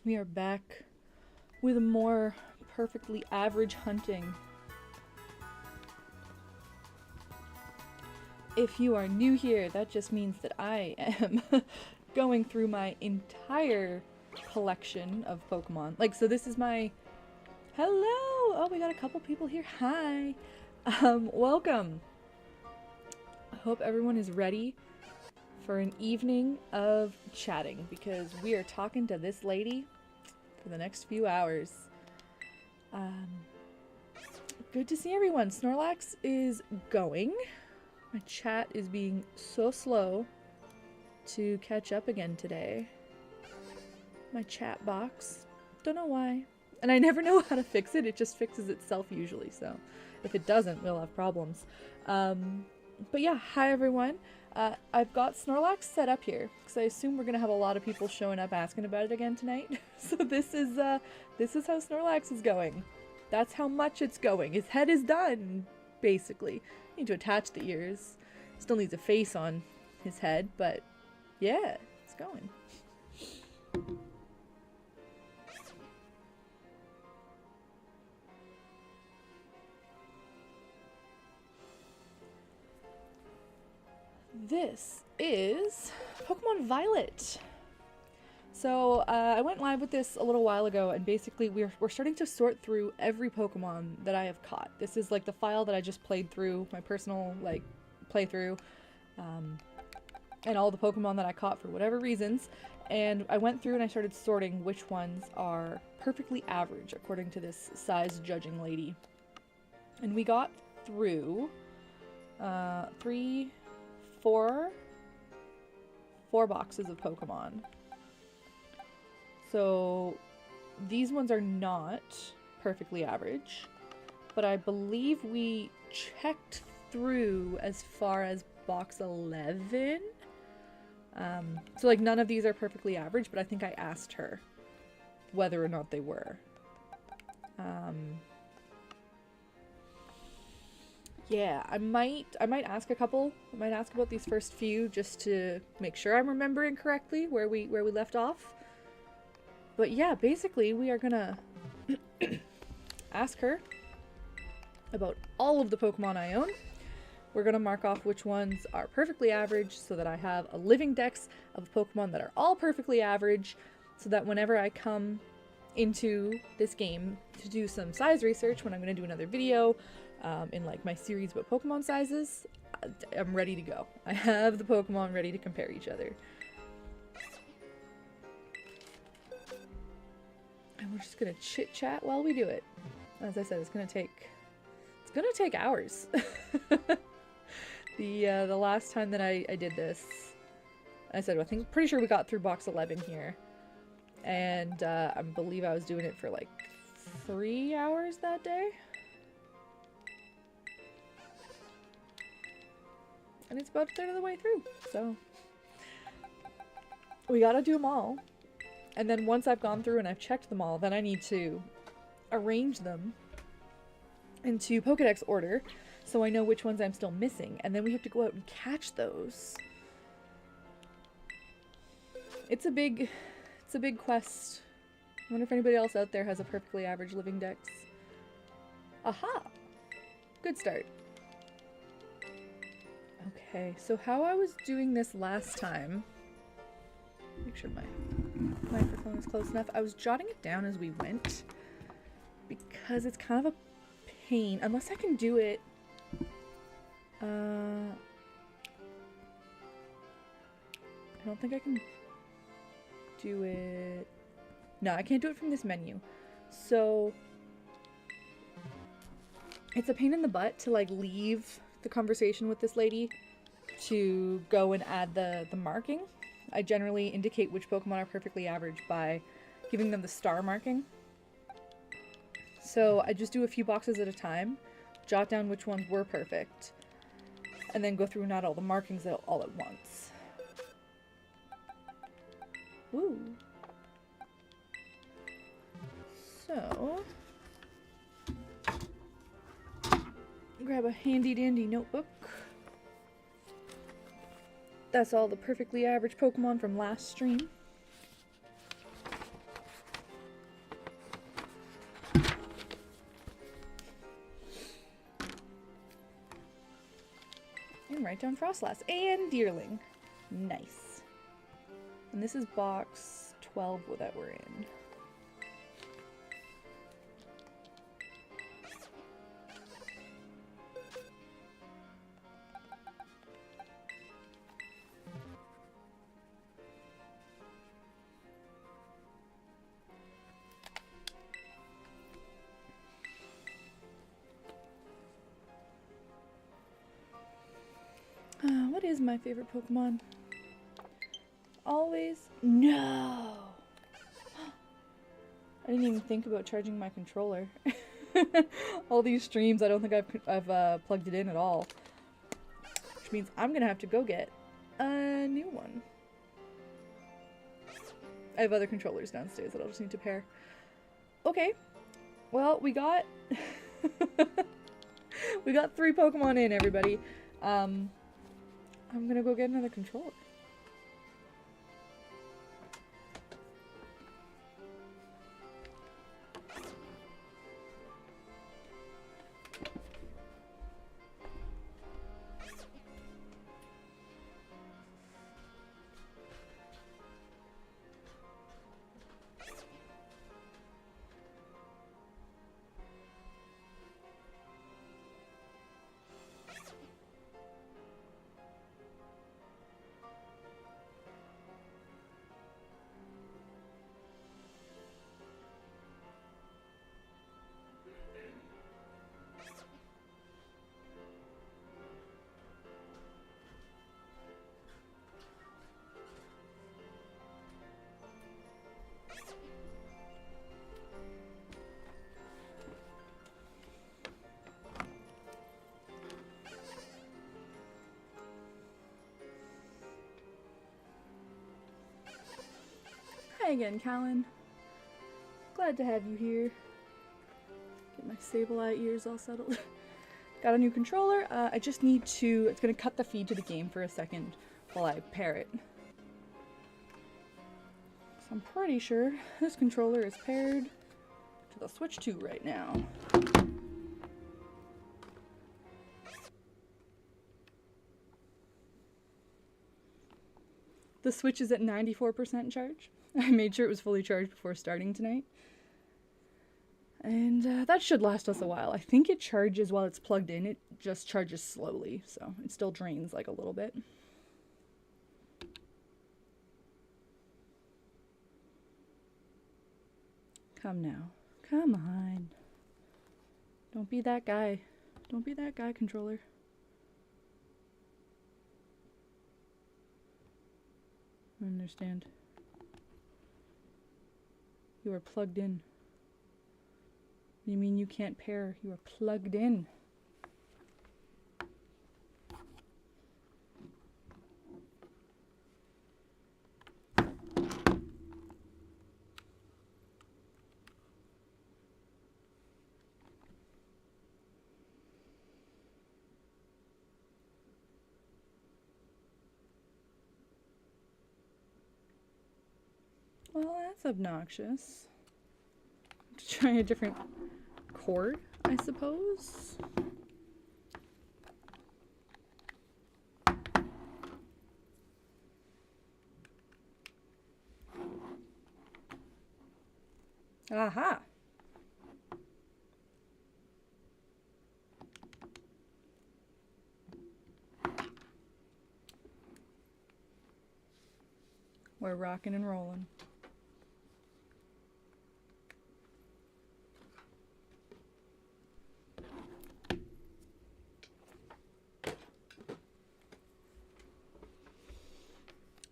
We are back with more perfectly average hunting. If you are new here, that just means that I am going through my entire collection of Pokemon. Like, so this is my... Hello! Oh, we got a couple people here. Hi! Welcome! I hope everyone is ready for an evening of chatting, because we are talking to this lady for the next few hours. Good to see everyone. Snorlax is going. My chat is being so slow to catch up again today. My chat box. Don't know why. And I never know how to fix it. It just fixes itself usually, so if it doesn't, we'll have problems. But yeah, hi everyone. I've got Snorlax set up here, because I assume we're going to have a lot of people showing up asking about it again tonight. So this is how Snorlax is going. That's how much it's going. His head is done, basically. Need to attach the ears. Still needs a face on his head, but yeah, it's going. This is Pokemon Violet. So I went live with this a little while ago, and basically we're starting to sort through every Pokemon that I have caught. This is like the file that I just played through, my personal like playthrough, and all the Pokemon that I caught for whatever reasons. And I went through and I started sorting which ones are perfectly average according to this size judging lady. And we got through four boxes of Pokemon. So these ones are not perfectly average, but I believe we checked through as far as box 11. So like none of these are perfectly average, but I think I asked her whether or not they were. Yeah, I might ask a couple. I might ask about these first few just to make sure I'm remembering correctly where we left off. But yeah, basically we are gonna ask her about all of the Pokemon I own. We're gonna mark off which ones are perfectly average so that I have a living dex of Pokemon that are all perfectly average, so that whenever I come into this game to do some size research, when I'm gonna do another video in like my series about Pokemon sizes, I'm ready to go. I have the Pokemon ready to compare each other. And we're just gonna chit chat while we do it. As I said, it's gonna take hours. The last time that I did this, I said, I think pretty sure we got through box 11 here, and I believe I was doing it for like 3 hours that day. And it's about a third of the way through, so we gotta do them all. And then once I've gone through and I've checked them all, then I need to arrange them into Pokedex order so I know which ones I'm still missing. And then we have to go out and catch those. It's a big quest. I wonder if anybody else out there has a perfectly average living dex. Aha! Good start. Okay, so how I was doing this last time, make sure my microphone is close enough. I was jotting it down as we went because it's kind of a pain, unless I can do it I don't think I can do it. No, I can't do it from this menu. So it's a pain in the butt to like leave the conversation with this lady to go and add the marking. I generally indicate which Pokemon are perfectly average by giving them the star marking. So I just do a few boxes at a time, jot down which ones were perfect, and then go through and add all the markings all at once. Ooh. So, grab a handy dandy notebook. That's all the perfectly average Pokemon from last stream. and write down Frostlass and Deerling. Nice. And this is box 12 that we're in. What is my favorite Pokemon? Always? No! I didn't even think about charging my controller. All these streams, I don't think I've plugged it in at all. Which means I'm gonna have to go get a new one. I have other controllers downstairs that I'll just need to pair. Okay. Well, we got... we got 3 Pokemon in, everybody. I'm gonna go get another controller. Hi again, Callan. Glad to have you here. Get my Sableye ears all settled. Got a new controller. I just need to... It's going to cut the feed to the game for a second while I pair it. So I'm pretty sure this controller is paired to the Switch 2 right now. The Switch is at 94% charge. I made sure it was fully charged before starting tonight. And that should last us a while. I think it charges while it's plugged in. It just charges slowly, so it still drains like a little bit. Come now. Come on. Don't be that guy. Don't be that guy, controller. I understand. You are plugged in. You mean you can't pair? You are plugged in. Well, that's obnoxious. Try a different chord, I suppose. Aha! We're rocking and rolling.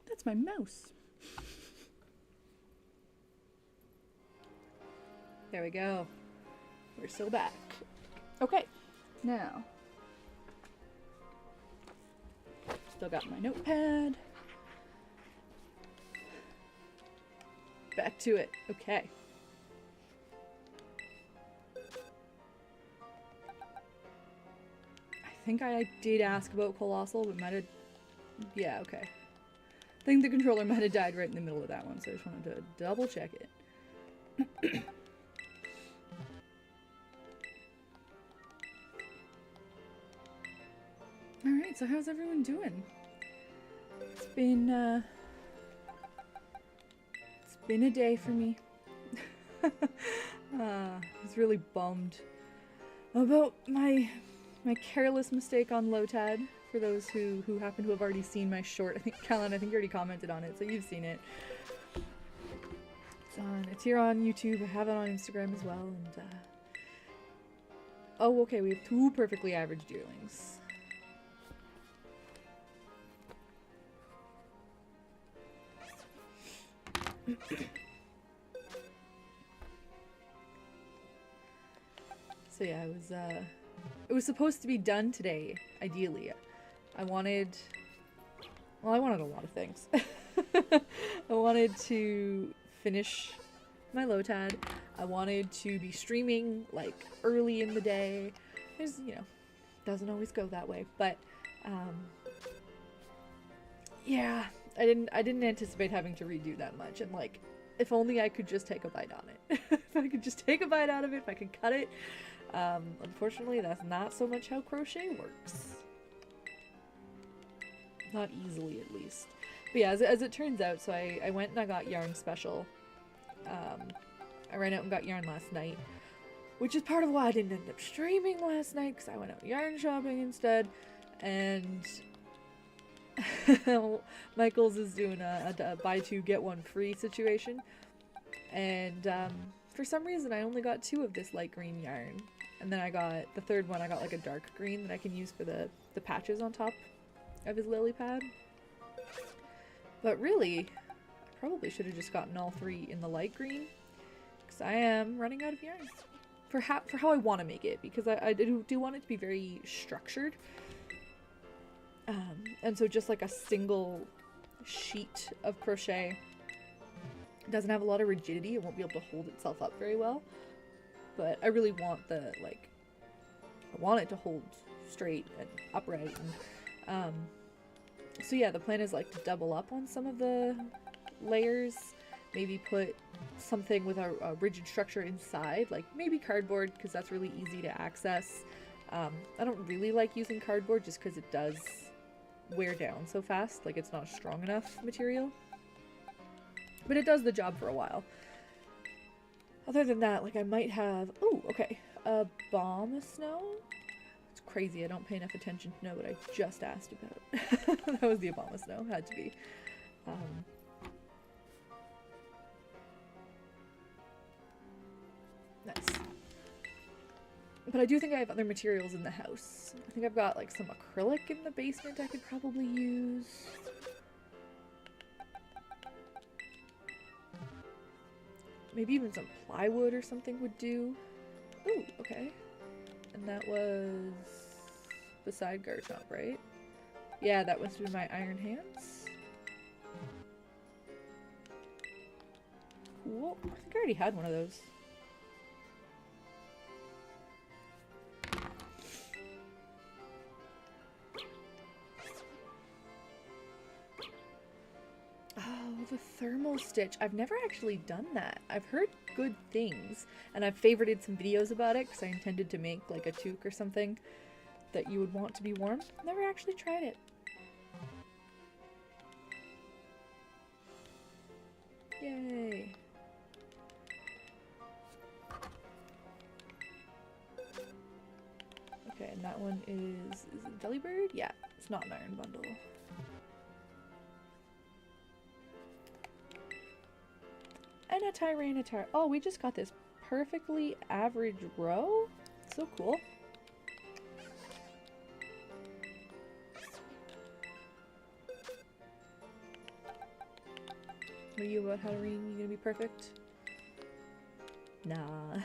That's my mouse. There we go. We're still back. Okay, now. Still got my notepad. Back to it. Okay. I think I did ask about Colossal, but might have... Yeah, okay. I think the controller might have died right in the middle of that one, so I just wanted to double check it. Alright. Alright, so how's everyone doing? It's been a day for me. I was really bummed about my careless mistake on Lotad. For those who happen to have already seen my short, I think Callan, you already commented on it, so you've seen it. It's here on YouTube. I have it on Instagram as well. And oh, okay, we have 2 perfectly average deerlings. So yeah, it was supposed to be done today, ideally. I wanted a lot of things. I wanted to finish my Lotad. I wanted to be streaming like early in the day. There's, you know, doesn't always go that way, but yeah, I didn't anticipate having to redo that much, and like, if only I could just take a bite on it. If I could just take a bite out of it, if I could cut it. Unfortunately, that's not so much how crochet works. Not easily, at least. But yeah, as it turns out, so I went and I got yarn special. I ran out and got yarn last night, which is part of why I didn't end up streaming last night, because I went out yarn shopping instead, and Michael's is doing a buy 2 get 1 free situation, and for some reason I only got 2 of this light green yarn, and then I got the third one, I got like a dark green that I can use for the patches on top of his lily pad. But really, I probably should have just gotten all 3 in the light green, because I am running out of yarn for how I want to make it, because I do want it to be very structured. And so just like a single sheet of crochet doesn't have a lot of rigidity. It won't be able to hold itself up very well. But I really want I want it to hold straight and upright. And so yeah, the plan is like to double up on some of the layers, maybe put something with a rigid structure inside, like maybe cardboard, because that's really easy to access. I don't really like using cardboard just because it does wear down so fast, like it's not strong enough material. But it does the job for a while. Other than that, like I might have, oh, okay, a bomb of snow? It's crazy, I don't pay enough attention to know what I just asked about. That was the Obama snow, had to be. Nice. But I do think I have other materials in the house. I think I've got like some acrylic in the basement I could probably use. Maybe even some plywood or something would do. Ooh, okay. And that was beside Garchomp, right? Yeah, that was with my iron hands. Cool. I think I already had one of those. The thermal stitch. I've never actually done that. I've heard good things, and I've favorited some videos about it because I intended to make like a toque or something that you would want to be warm. Never actually tried it. Yay. Okay, and that one is it Delibird? Yeah, it's not an iron bundle. And a Tyranitar. Oh, we just got this perfectly average row? So cool. What are you about, Hatterene? You gonna be perfect? Nah.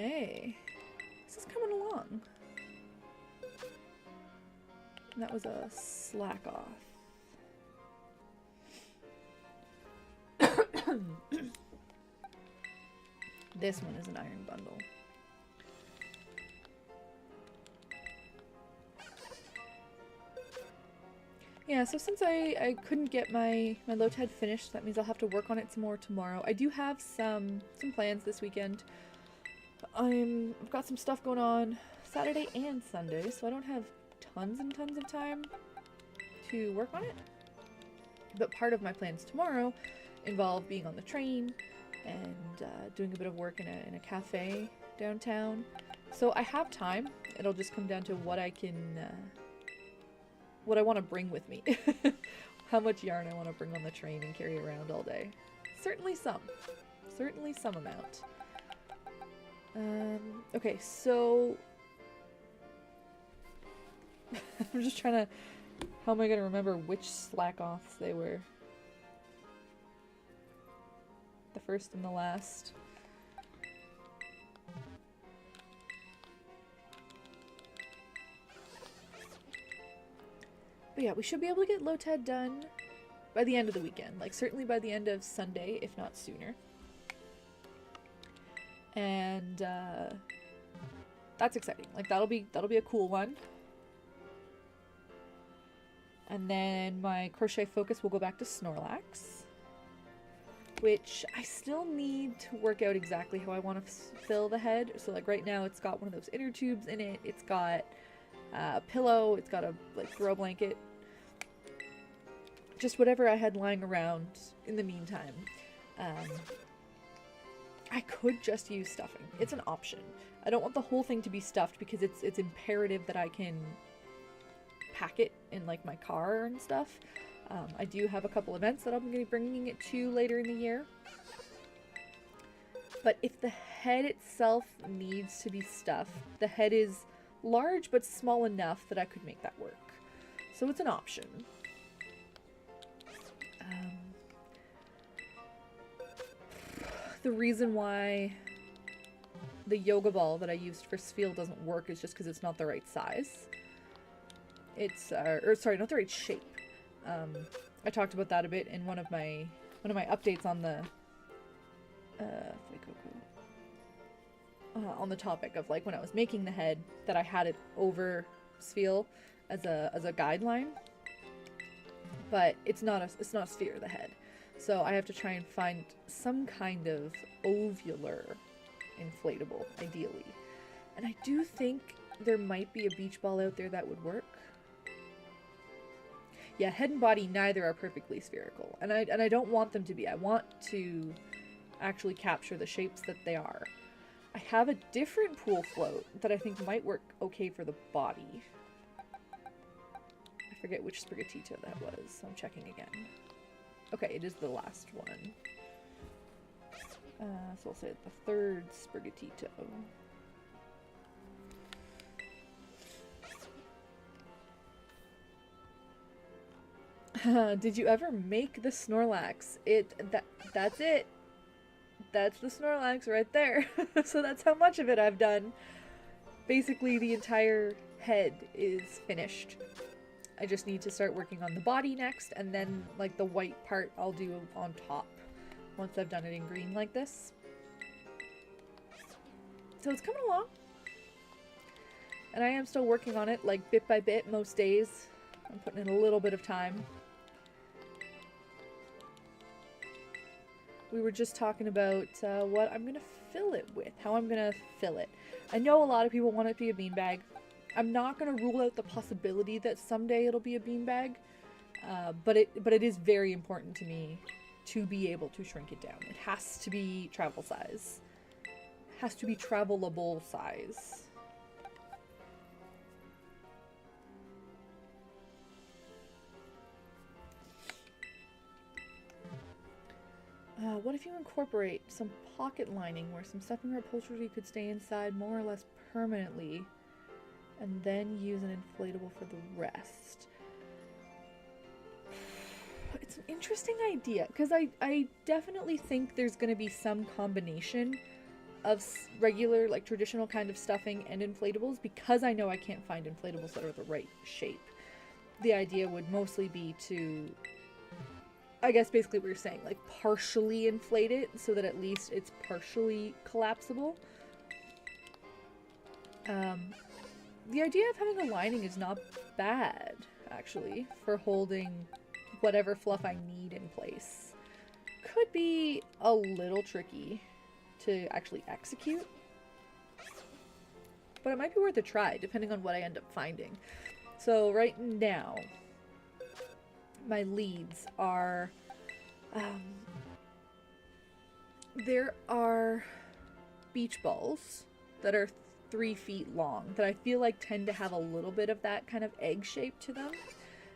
Okay, this is coming along. And that was a slack off. This one is an iron bundle. Yeah, so since I couldn't get my Lotad finished, that means I'll have to work on it some more tomorrow. I do have some plans this weekend. I've got some stuff going on Saturday and Sunday, so I don't have tons and tons of time to work on it. But part of my plans tomorrow involve being on the train and doing a bit of work in a cafe downtown. So I have time. It'll just come down to what I can, what I want to bring with me. How much yarn I want to bring on the train and carry around all day. Certainly some amount. Okay, so I'm just trying to, how am I going to remember which slack-offs they were? The first and the last. But yeah, we should be able to get Lotad done by the end of the weekend. Like, certainly by the end of Sunday, if not sooner. And, that's exciting. Like, that'll be a cool one. And then my crochet focus will go back to Snorlax, which I still need to work out exactly how I want to fill the head. So like right now it's got one of those inner tubes in it. It's got a pillow. It's got a like throw blanket. Just whatever I had lying around in the meantime. I could just use stuffing. It's an option. I don't want the whole thing to be stuffed because it's imperative that I can pack it in like my car and stuff. I do have a couple events that I'm going to be bringing it to later in the year. But if the head itself needs to be stuffed, the head is large but small enough that I could make that work. So it's an option. The reason why the yoga ball that I used for Sfeel doesn't work is just because it's not the right size. It's, or sorry, not the right shape. I talked about that a bit in one of my updates on the, on the topic of like when I was making the head, that I had it over Sfeel as a guideline, but it's not a sphere, the head. So I have to try and find some kind of ovular inflatable, ideally. And I do think there might be a beach ball out there that would work. Yeah, head and body, neither are perfectly spherical. And I don't want them to be. I want to actually capture the shapes that they are. I have a different pool float that I think might work okay for the body. I forget which Sprigatito that was. I'm checking again. Okay, it is the last one. So I'll say the third Sprigatito. Did you ever make the Snorlax? That's it. That's the Snorlax right there. So that's how much of it I've done. Basically, the entire head is finished. I just need to start working on the body next, and then like the white part I'll do on top once I've done it in green like this. So it's coming along. And I am still working on it like bit by bit most days. I'm putting in a little bit of time. We were just talking about what I'm going to fill it with, how I'm going to fill it. I know a lot of people want it to be a beanbag. I'm not going to rule out the possibility that someday it'll be a beanbag, but it is very important to me to be able to shrink it down. It has to be travel size. It has to be travelable size. What if you incorporate some pocket lining where some stuffing or upholstery could stay inside more or less permanently, and then use an inflatable for the rest? It's an interesting idea, because I definitely think there's going to be some combination of regular, like traditional kind of stuffing and inflatables, because I know I can't find inflatables that are the right shape. The idea would mostly be to, I guess basically what you're saying, like partially inflate it so that at least it's partially collapsible. The idea of having a lining is not bad. actually, for holding whatever fluff I need in place. Could be a little tricky to actually execute, but it might be worth a try, depending on what I end up finding. So right now, my leads are, there are beach balls that are 3 feet long that I feel like tend to have a little bit of that kind of egg shape to them,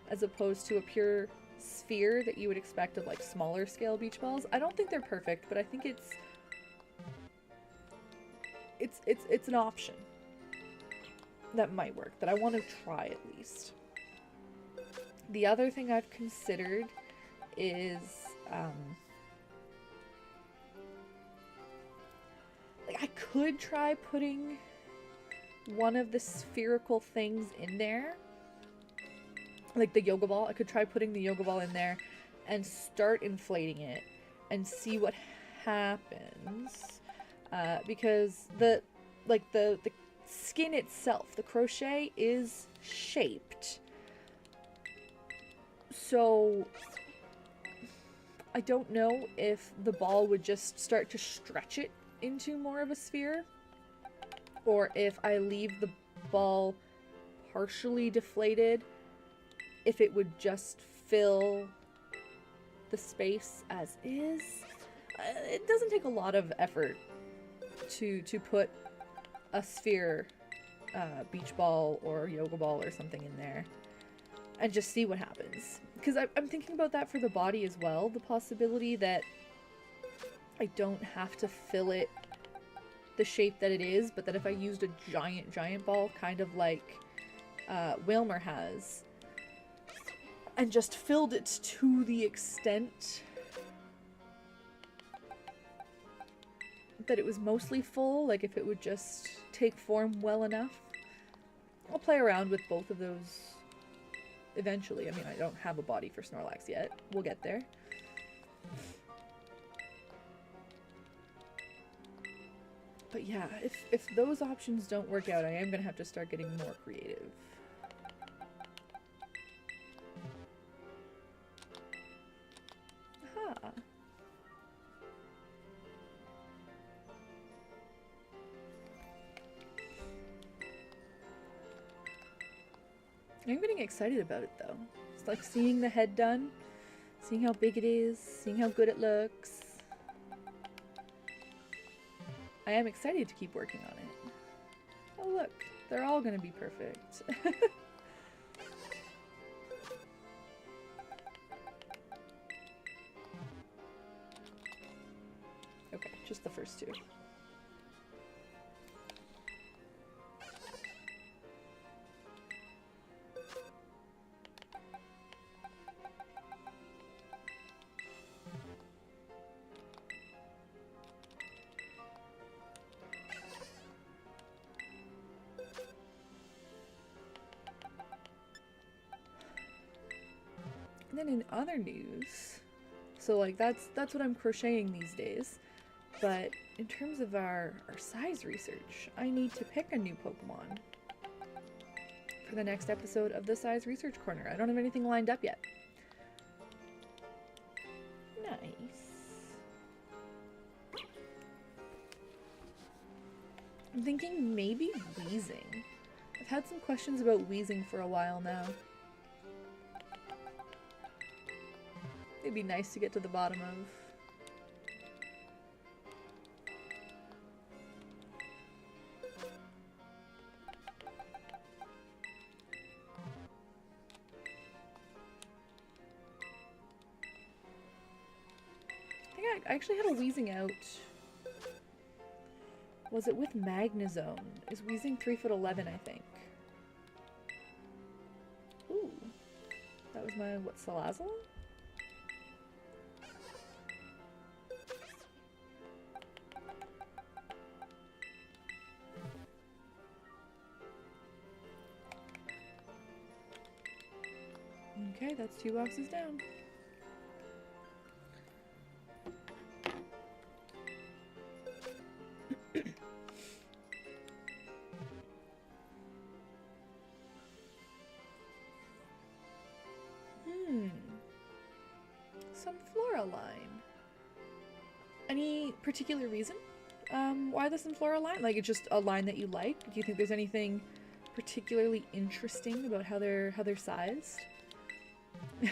as opposed to a pure sphere that you would expect of like smaller scale beach balls. I don't think they're perfect, but I think it's an option that might work, that I want to try at least. The other thing I've considered is like I could try putting one of the spherical things in there, like the yoga ball. I could try putting the yoga ball in there and start inflating it and see what happens, because the skin itself, the crochet, is shaped. So I don't know if the ball would just start to stretch it into more of a sphere, or if I leave the ball partially deflated, if it would just fill the space as is. It doesn't take a lot of effort to put a sphere, beach ball or yoga ball or something in there and just see what happens. Because I'm thinking about that for the body as well, the possibility that I don't have to fill it the shape that it is, but that if I used a giant ball, kind of like Wilmer has, and just filled it to the extent that it was mostly full, like if it would just take form well enough. I'll play around with both of those eventually. I mean, I don't have a body for Snorlax yet. We'll get there. But yeah, if those options don't work out, I am going to have to start getting more creative. Aha. I'm getting excited about it though. It's like seeing the head done, seeing how big it is, seeing how good it looks. I am excited to keep working on it. Oh look, they're all gonna be perfect. Okay, just the first two. And then in other news, so like that's what I'm crocheting these days, but in terms of our size research, I need to pick a new Pokemon for the next episode of the Size Research Corner. I don't have anything lined up yet. Nice. I'm thinking maybe Weezing. I've had some questions about Weezing for a while now. It'd be nice to get to the bottom of. I think I actually had a Weezing out. Was it with Magnezone? Is Weezing 3'11", I think. Ooh. That was my, what, Salazzle? Okay, that's 2 boxes down. Sunflora line. Any particular reason why the Sunflora line? Like, it's just a line that you like? Do you think there's anything particularly interesting about how they're sized?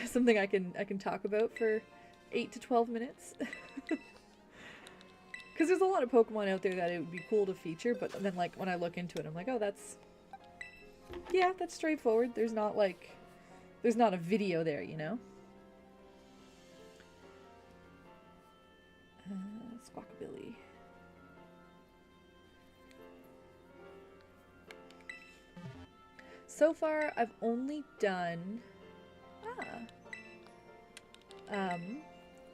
Something I can talk about for 8 to 12 minutes. Because there's a lot of Pokemon out there that it would be cool to feature, but then like when I look into it, I'm like, oh, that's straightforward. There's not a video there, you know? Squawkabilly. So far, I've only done...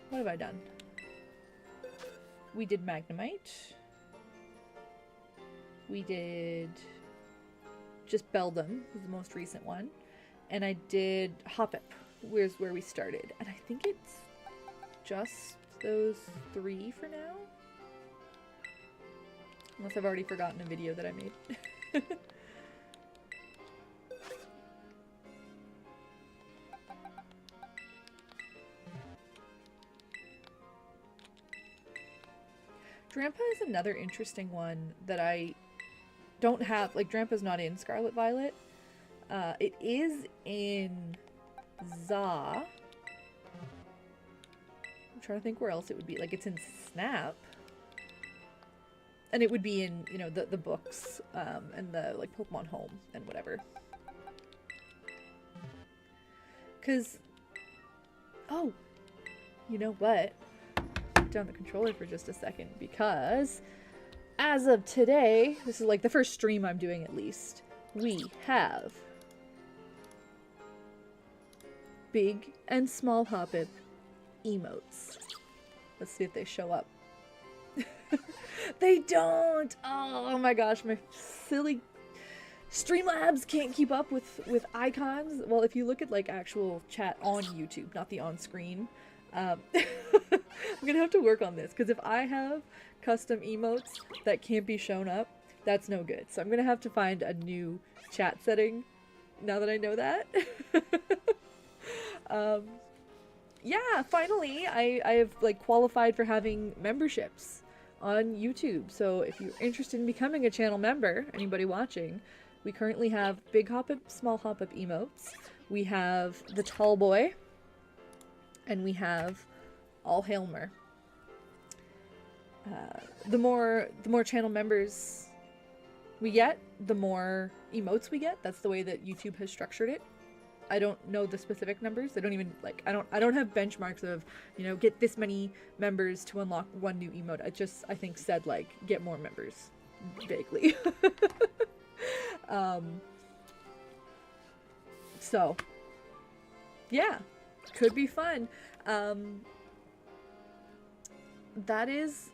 what have I done? We did Magnemite. We did just Beldum, was the most recent one. And I did Hoppip, where we started. And I think it's just those 3 for now. Unless I've already forgotten a video that I made. Drampa is another interesting one that I don't have. Like, Drampa's not in Scarlet Violet. It is in Za. I'm trying to think where else it would be. Like, it's in Snap. And it would be in, you know, the books, and the, like, Pokemon Home and whatever. Because, oh, you know what? Put down the controller for just a second, because as of today, this is like the first stream I'm doing at least, we have big and small Hoppip emotes. Let's see if they show up. They don't! Oh my gosh, my silly Streamlabs can't keep up with icons. Well, if you look at like actual chat on YouTube, not the on-screen, I'm gonna have to work on this, because if I have custom emotes that can't be shown up, that's no good. So I'm gonna have to find a new chat setting now that I know that. Yeah, finally I have like qualified for having memberships on YouTube. So if you're interested in becoming a channel member, anybody watching, we currently have big Hoppip, small Hoppip emotes. We have the tall boy, and we have all Hailmer. The more channel members we get, the more emotes we get. That's the way that YouTube has structured it. I don't know the specific numbers. I don't even like. I don't have benchmarks of, you know, get this many members to unlock one new emote. I think said like get more members, vaguely. So yeah, could be fun. That is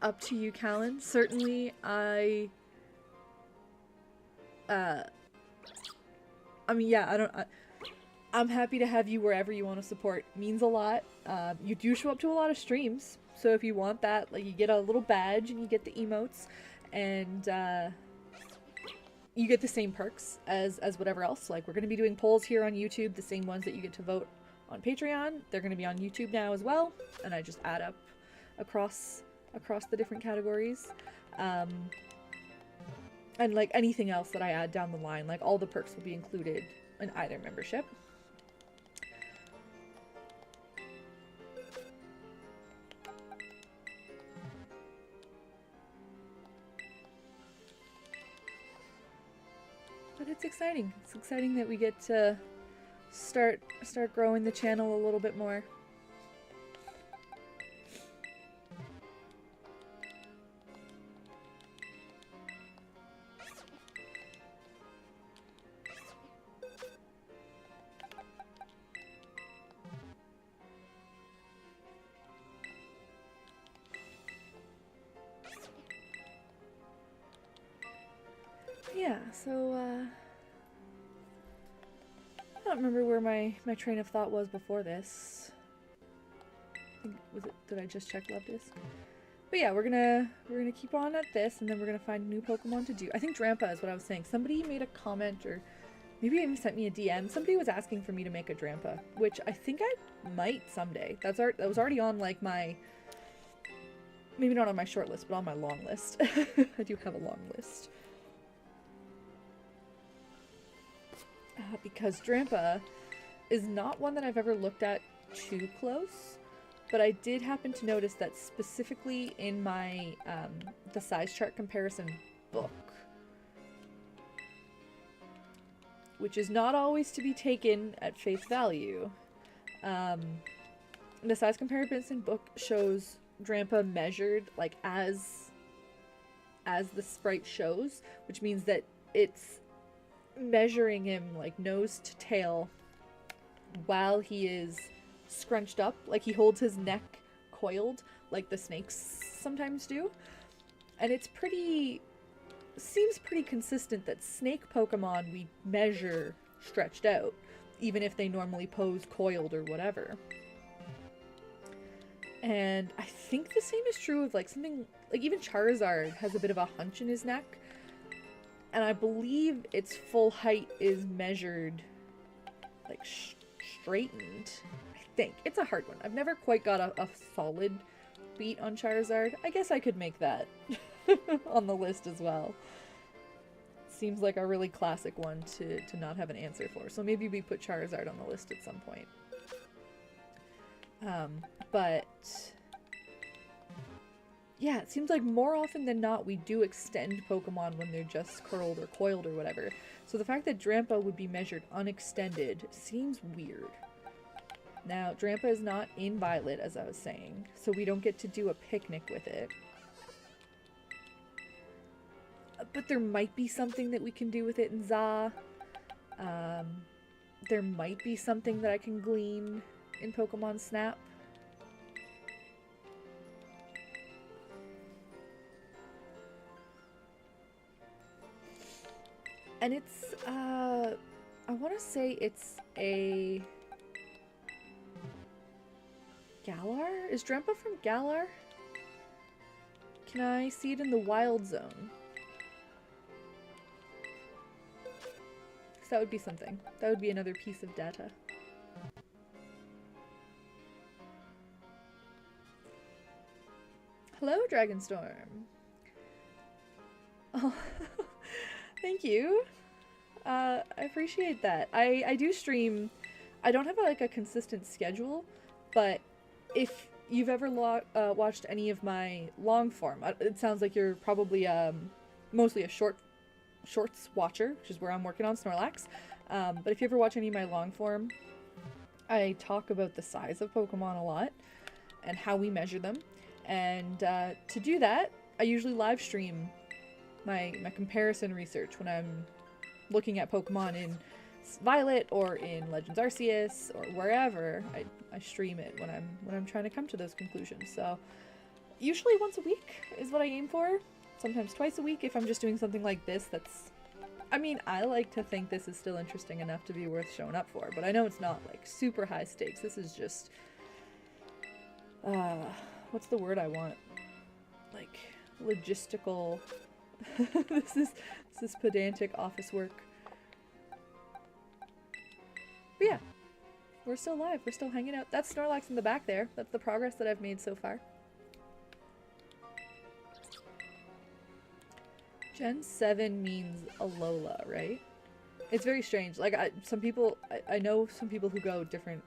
up to you, Callan. Certainly, I mean, yeah, I'm happy to have you wherever you want to support. It means a lot. You do show up to a lot of streams, so if you want that, like, you get a little badge and you get the emotes, and you get the same perks as whatever else. Like, we're going to be doing polls here on YouTube, the same ones that you get to vote on Patreon. They're going to be on YouTube now as well, and I just add up across the different categories. And like anything else that I add down the line, like all the perks will be included in either membership. But it's exciting. It's exciting that we get to start growing the channel a little bit more. Yeah, so, I don't remember where my train of thought was before this. Did I just check Love Disc? But yeah, we're gonna keep on at this, and then we're gonna find new Pokemon to do. I think Drampa is what I was saying. Somebody made a comment or Maybe even sent me a DM. Somebody was asking for me to make a Drampa, which I think I might someday. That was already on like my, maybe not on my short list, but on my long list. I do have a long list. Because Drampa is not one that I've ever looked at too close, but I did happen to notice that specifically in my the size chart comparison book, which is not always to be taken at face value. The size comparison book shows Drampa measured like as the sprite shows, which means that it's measuring him like nose to tail while he is scrunched up, like he holds his neck coiled like the snakes sometimes do. And it's seems pretty consistent that snake Pokemon we measure stretched out, even if they normally pose coiled or whatever. And I think the same is true of like something, like even Charizard has a bit of a hunch in his neck. And I believe its full height is measured like straightened. I think. It's a hard one. I've never quite got a solid beat on Charizard. I guess I could make that on the list as well. Seems like a really classic one to not have an answer for. So maybe we put Charizard on the list at some point. But yeah, it seems like more often than not we do extend Pokemon when they're just curled or coiled or whatever. So the fact that Drampa would be measured unextended seems weird. Now, Drampa is not in Violet, as I was saying, so we don't get to do a picnic with it. But there might be something that we can do with it in Za. There might be something that I can glean in Pokemon Snap. And it's, I want to say it's a Galar? Is Drampa from Galar? Can I see it in the Wild Zone? Because that would be something. That would be another piece of data. Hello, Dragonstorm. Oh, thank you. I appreciate that. I do stream. I don't have like a consistent schedule, but if you've ever watched any of my long form, it sounds like you're probably mostly a shorts watcher, which is where I'm working on Snorlax. But if you ever watch any of my long form, I talk about the size of Pokemon a lot and how we measure them. And to do that, I usually live stream my comparison research when I'm looking at Pokemon in Violet or in Legends Arceus or wherever. I stream it when I'm trying to come to those conclusions. So usually once a week is what I aim for. Sometimes twice a week if I'm just doing something like this that's, I mean, I like to think this is still interesting enough to be worth showing up for, but I know it's not like super high stakes. This is just what's the word I want? Like logistical. This is pedantic office work. But yeah, we're still live. We're still hanging out. That's Snorlax in the back there. That's the progress that I've made so far. Gen 7 means Alola, right? It's very strange. Like, I know some people who go different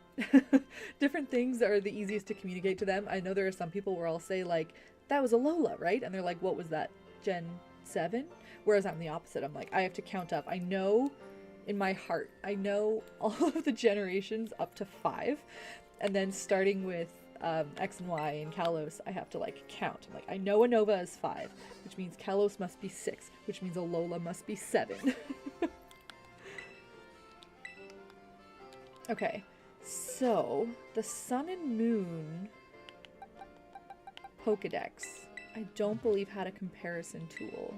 different things are the easiest to communicate to them. I know there are some people where I'll say, like, that was Alola, right? And they're like, what was that? Gen 7? Whereas I'm the opposite. I'm like, I have to count up. I know in my heart, I know all of the generations up to 5. And then starting with X and Y and Kalos, I have to like count. I'm like, I know Unova is 5, which means Kalos must be 6, which means Alola must be 7. Okay, so the Sun and Moon Pokedex, I don't believe had a comparison tool.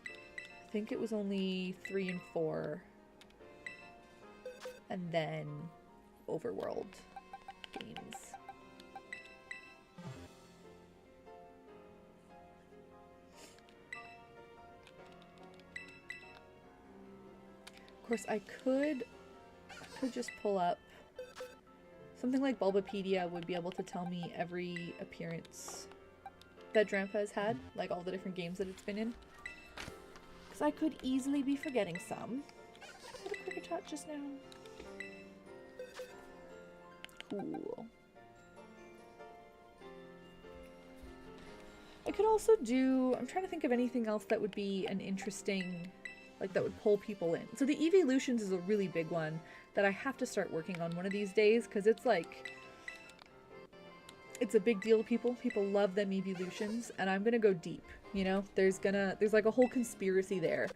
I think it was only 3 and 4, and then Overworld games. course, I could just pull up something like Bulbapedia would be able to tell me every appearance that Drampa has had, like all the different games that it's been in. Because I could easily be forgetting some. What a cricket tot just now. Cool. I could also do, I'm trying to think of anything else that would be an interesting, like that would pull people in. So the evolutions is a really big one that I have to start working on one of these days, because it's like, it's a big deal to people. People love them evolutions, and I'm gonna go deep, you know? There's like a whole conspiracy there,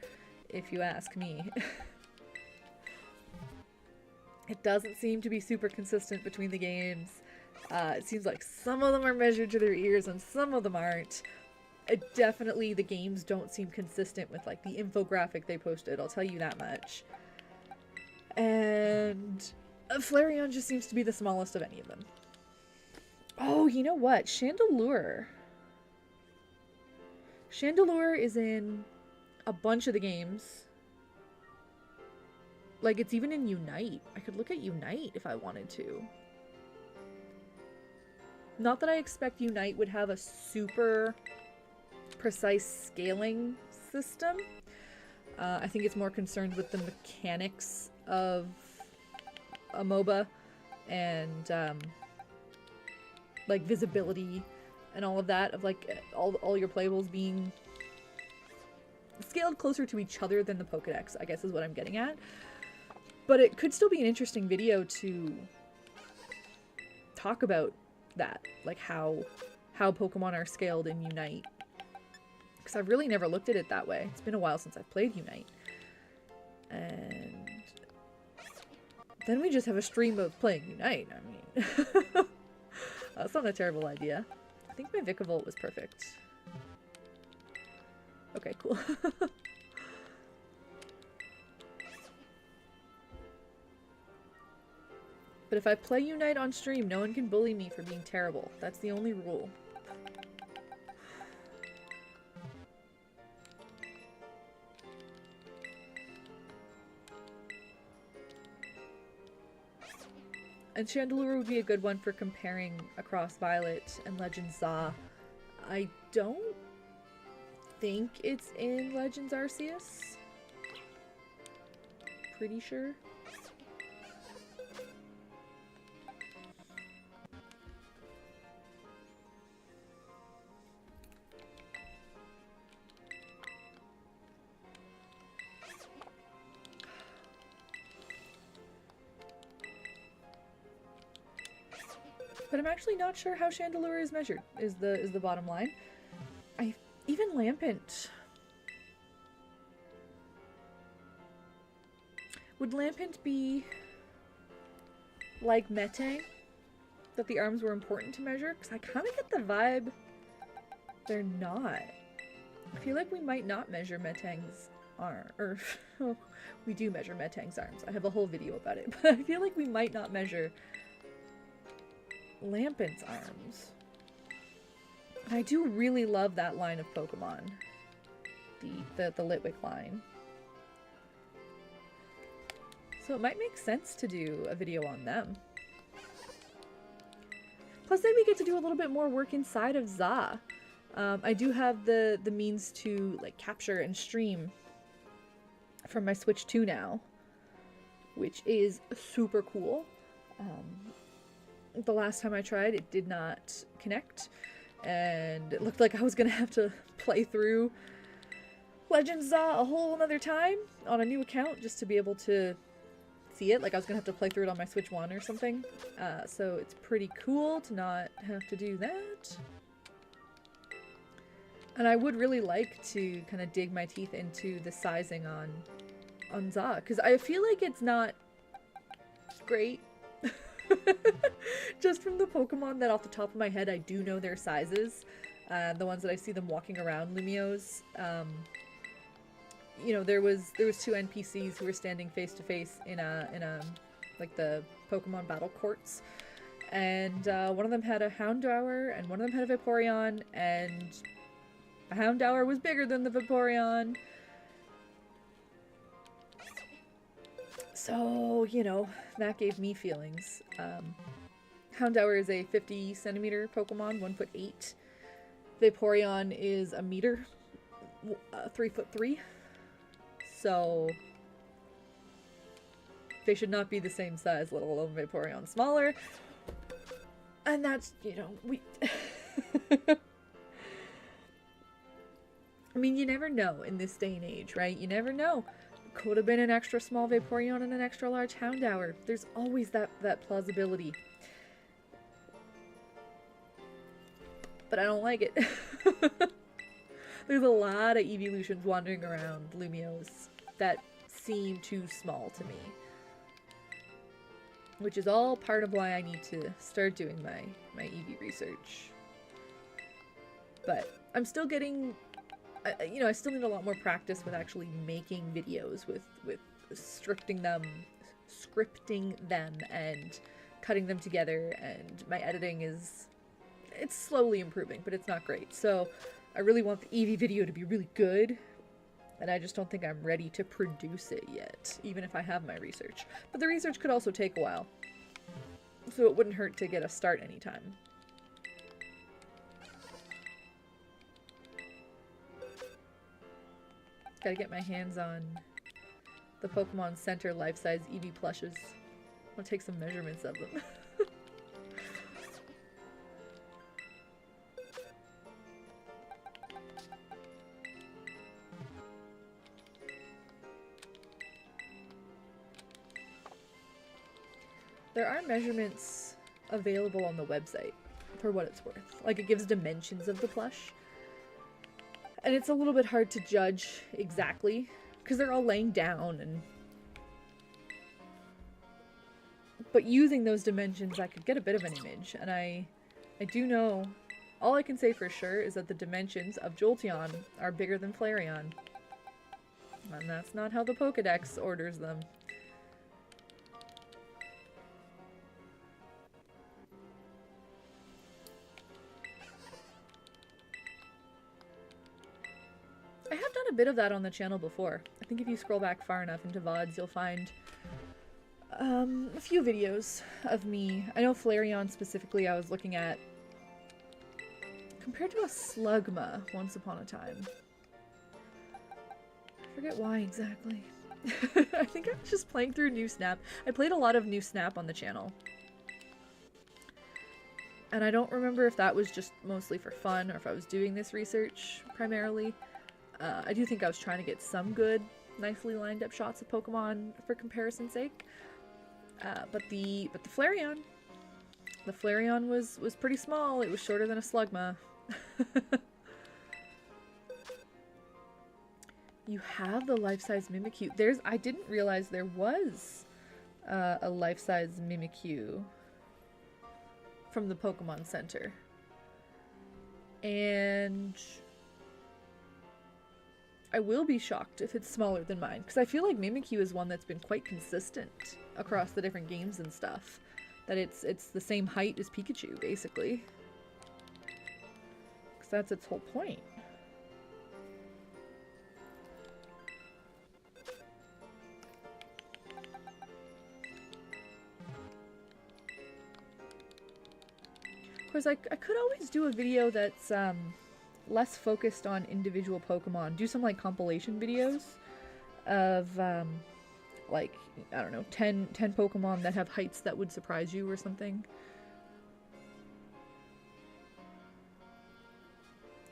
if you ask me. It doesn't seem to be super consistent between the games. It seems like some of them are measured to their ears and some of them aren't. Definitely the games don't seem consistent with like the infographic they posted, I'll tell you that much. And Flareon just seems to be the smallest of any of them. Oh, you know what? Chandelure. Chandelure is in a bunch of the games. Like, it's even in Unite. I could look at Unite if I wanted to. Not that I expect Unite would have a super precise scaling system. I think it's more concerned with the mechanics of a MOBA and like visibility and all of that, of like all your playables being scaled closer to each other than the Pokedex, I guess is what I'm getting at. But it could still be an interesting video to talk about that, like how Pokemon are scaled in Unite. Because I've really never looked at it that way. It's been a while since I've played Unite. And then we just have a stream of playing Unite. I mean, that's not a terrible idea. I think my Vikavolt was perfect. Okay, cool. But if I play Unite on stream, no one can bully me for being terrible. That's the only rule. And Chandelure would be a good one for comparing across Violet and Legends Za. I don't think it's in Legends Arceus. Pretty sure. But I'm actually not sure how Chandelure is measured, is the bottom line. Even Lampent. Would Lampent be like Metang? That the arms were important to measure? Because I kind of get the vibe they're not. I feel like we might not measure Metang's arm. Or, we do measure Metang's arms. I have a whole video about it. But I feel like we might not measure Lampent's arms. I do really love that line of Pokemon. The Litwick line. So it might make sense to do a video on them. Plus then we get to do a little bit more work inside of Za. I do have the means to like capture and stream from my Switch 2 now, which is super cool. The last time I tried, it did not connect, and it looked like I was gonna have to play through Legends a whole another time on a new account just to be able to see it. Like I was gonna have to play through it on my Switch 1 or something. So it's pretty cool to not have to do that. And I would really like to kind of dig my teeth into the sizing on Za, because I feel like it's not great. Just from the Pokemon that off the top of my head I do know their sizes, the ones that I see them walking around Lumiose. You know, there was two NPCs who were standing face to face in a like the Pokemon battle courts, and one of them had a Houndour and one of them had a Vaporeon, and a Houndour was bigger than the Vaporeon. So, you know, that gave me feelings. Houndour is a 50 centimeter Pokemon, 1'8". Vaporeon is a meter, 3'3". So they should not be the same size, let alone Vaporeon smaller. And that's, you know, we... I mean, you never know in this day and age, right? You never know. Could have been an extra small Vaporeon and an extra large Houndour. There's always that plausibility. But I don't like it. There's a lot of evolutions wandering around Lumiose that seem too small to me. Which is all part of why I need to start doing my Eevee research. But I'm still getting... you know, I still need a lot more practice with actually making videos, with scripting them and cutting them together, and my editing it's slowly improving, but it's not great. So I really want the Eevee video to be really good, and I just don't think I'm ready to produce it yet, even if I have my research. But the research could also take a while, so it wouldn't hurt to get a start anytime. Gotta get my hands on the Pokemon Center life-size Eevee plushes. I'll take some measurements of them. There are measurements available on the website, for what it's worth. Like, it gives dimensions of the plush. And it's a little bit hard to judge exactly, because they're all laying down, but using those dimensions I could get a bit of an image, and I do know, all I can say for sure is that the dimensions of Jolteon are bigger than Flareon. And that's not how the Pokedex orders them. I have done a bit of that on the channel before. I think if you scroll back far enough into VODs, you'll find a few videos of me. I know Flareon specifically I was looking at compared to a Slugma once upon a time. I forget why exactly. I think I was just playing through New Snap. I played a lot of New Snap on the channel. And I don't remember if that was just mostly for fun or if I was doing this research primarily. I do think I was trying to get some good, nicely lined up shots of Pokemon for comparison's sake. But the Flareon was pretty small. It was shorter than a Slugma. You have the life-size Mimikyu. I didn't realize there was a life-size Mimikyu from the Pokemon Center. And I will be shocked if it's smaller than mine, because I feel like Mimikyu is one that's been quite consistent across the different games and stuff. That it's the same height as Pikachu, basically. Because that's its whole point. Of course, I could always do a video that's less focused on individual Pokemon. Do some like compilation videos of like, I don't know, 10 Pokemon that have heights that would surprise you or something.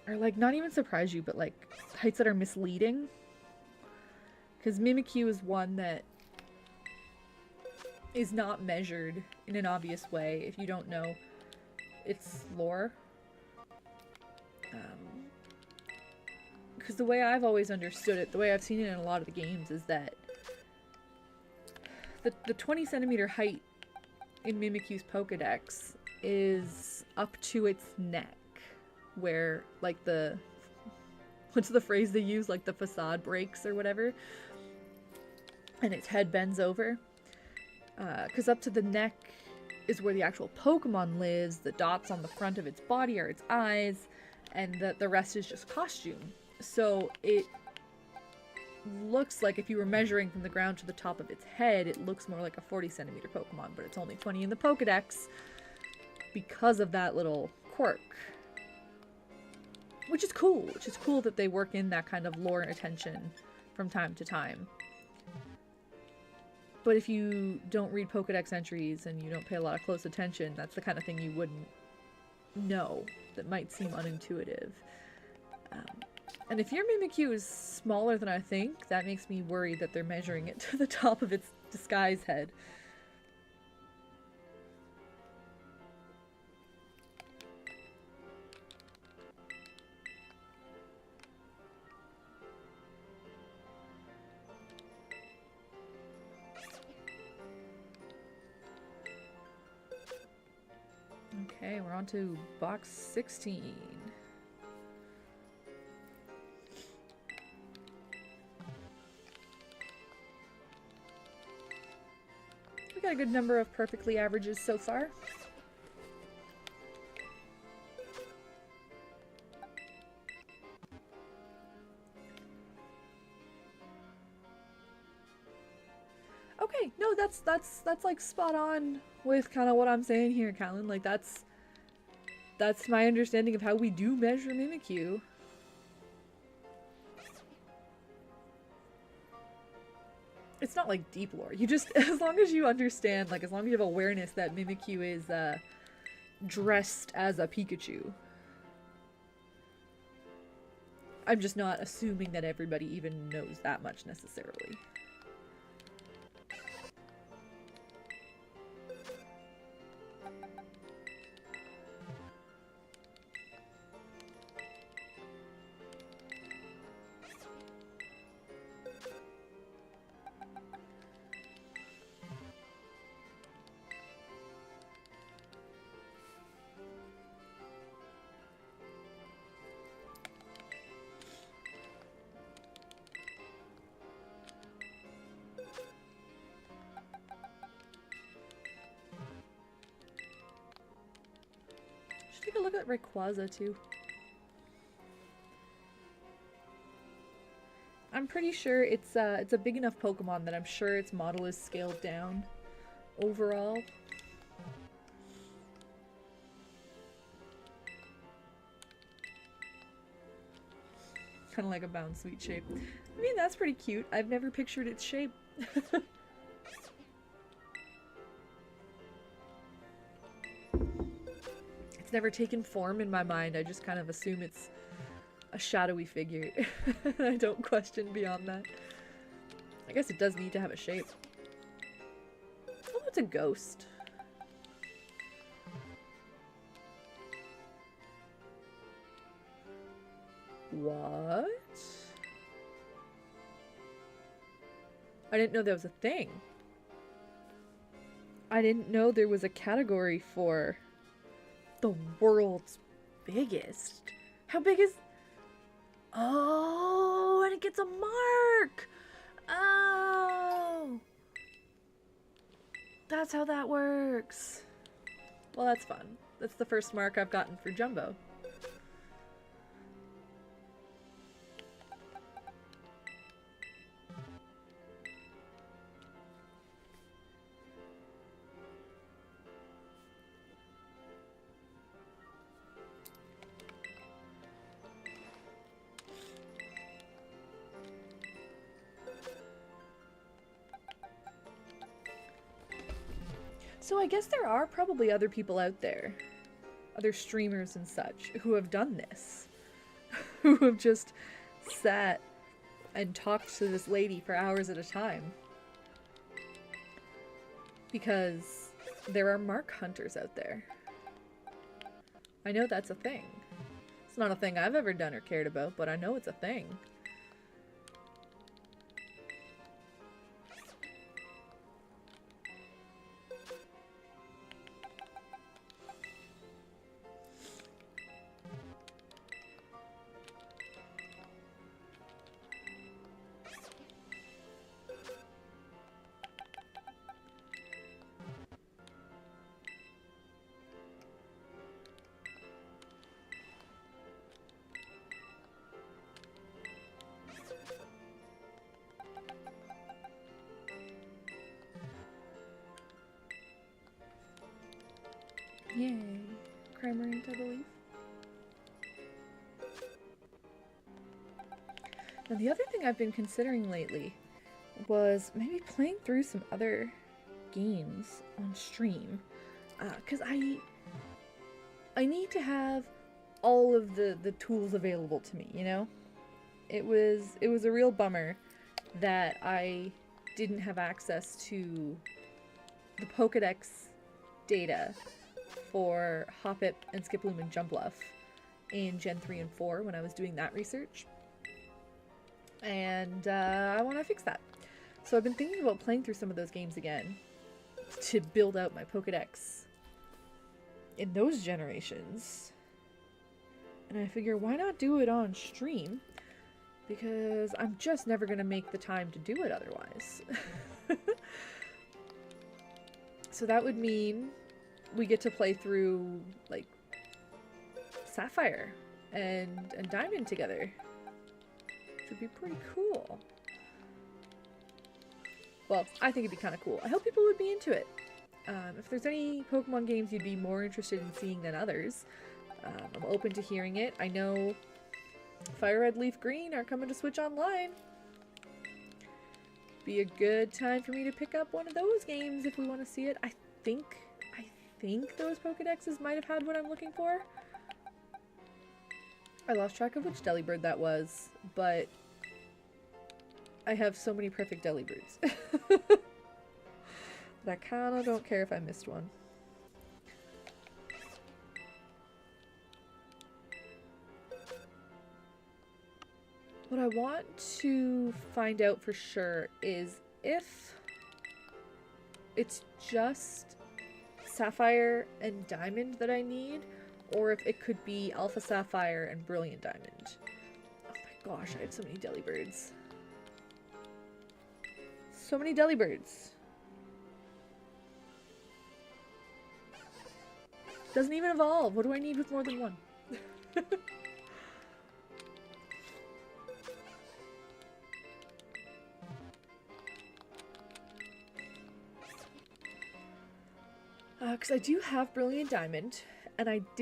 Or like, not even surprise you, but like heights that are misleading. Because Mimikyu is one that is not measured in an obvious way if you don't know its lore. Because the way I've always understood it, the way I've seen it in a lot of the games, is that the 20 centimeter height in Mimikyu's Pokedex is up to its neck, where, like, what's the phrase they use? Like, the facade breaks or whatever, and its head bends over. Because up to the neck is where the actual Pokemon lives, the dots on the front of its body are its eyes, and the rest is just costume. So looks like if you were measuring from the ground to the top of its head, it looks more like a 40 centimeter Pokemon, but it's only 20 in the Pokedex because of that little quirk. Which is cool. Which is cool that they work in that kind of lore and attention from time to time. But if you don't read Pokedex entries and you don't pay a lot of close attention, that's the kind of thing you wouldn't know. That might seem unintuitive. And if your Mimikyu is smaller than I think, that makes me worried that they're measuring it to the top of its disguise head. Okay, we're on to box 16. We got a good number of perfectly averages so far. Okay, no, that's like spot on with kind of what I'm saying here, Callan. Like that's my understanding of how we do measure Mimikyu. It's not like deep lore. You just, as long as you understand, like as long as you have awareness that Mimikyu is dressed as a Pikachu. I'm just not assuming that everybody even knows that much necessarily. Take a look at Rayquaza too. I'm pretty sure it's a big enough Pokemon that I'm sure its model is scaled down overall. Kind of like a Bounsweet shape. I mean, that's pretty cute. I've never pictured its shape. Never taken form in my mind. I just kind of assume it's a shadowy figure. I don't question beyond that. I guess it does need to have a shape. Oh, it's a ghost. What? I didn't know that was a thing. I didn't know there was a category for the world's biggest. How big is... Oh, and it gets a mark! Oh! That's how that works. Well, that's fun. That's the first mark I've gotten for Jumbo. So I guess there are probably other people out there, other streamers and such, who have done this. Who have just sat and talked to this lady for hours at a time. Because there are mark hunters out there. I know that's a thing. It's not a thing I've ever done or cared about, but I know it's a thing. Yay. Crimorant, I believe. Now, the other thing I've been considering lately was maybe playing through some other games on stream. Because I need to have all of the tools available to me, you know? It was a real bummer that I didn't have access to the Pokedex data for Hoppip and Skiploom and Jumpluff in Gen 3 and 4 when I was doing that research. And I want to fix that. So I've been thinking about playing through some of those games again to build out my Pokedex in those generations. And I figure, why not do it on stream? Because I'm just never going to make the time to do it otherwise. So that would mean we get to play through, like, Sapphire and Diamond together. Which would be pretty cool. Well, I think it'd be kind of cool. I hope people would be into it. If there's any Pokemon games you'd be more interested in seeing than others, I'm open to hearing it. I know Fire Red, Leaf Green are coming to Switch Online. Be a good time for me to pick up one of those games if we want to see it. I think those Pokedexes might have had what I'm looking for. I lost track of which Delibird that was, but I have so many perfect Delibirds that I kinda don't care if I missed one. What I want to find out for sure is if it's just Sapphire and Diamond that I need, or if it could be Alpha Sapphire and Brilliant Diamond. Oh my gosh, I have so many Delibirds. So many Delibirds. Doesn't even evolve. What do I need with more than one? Because I do have Brilliant Diamond, and I did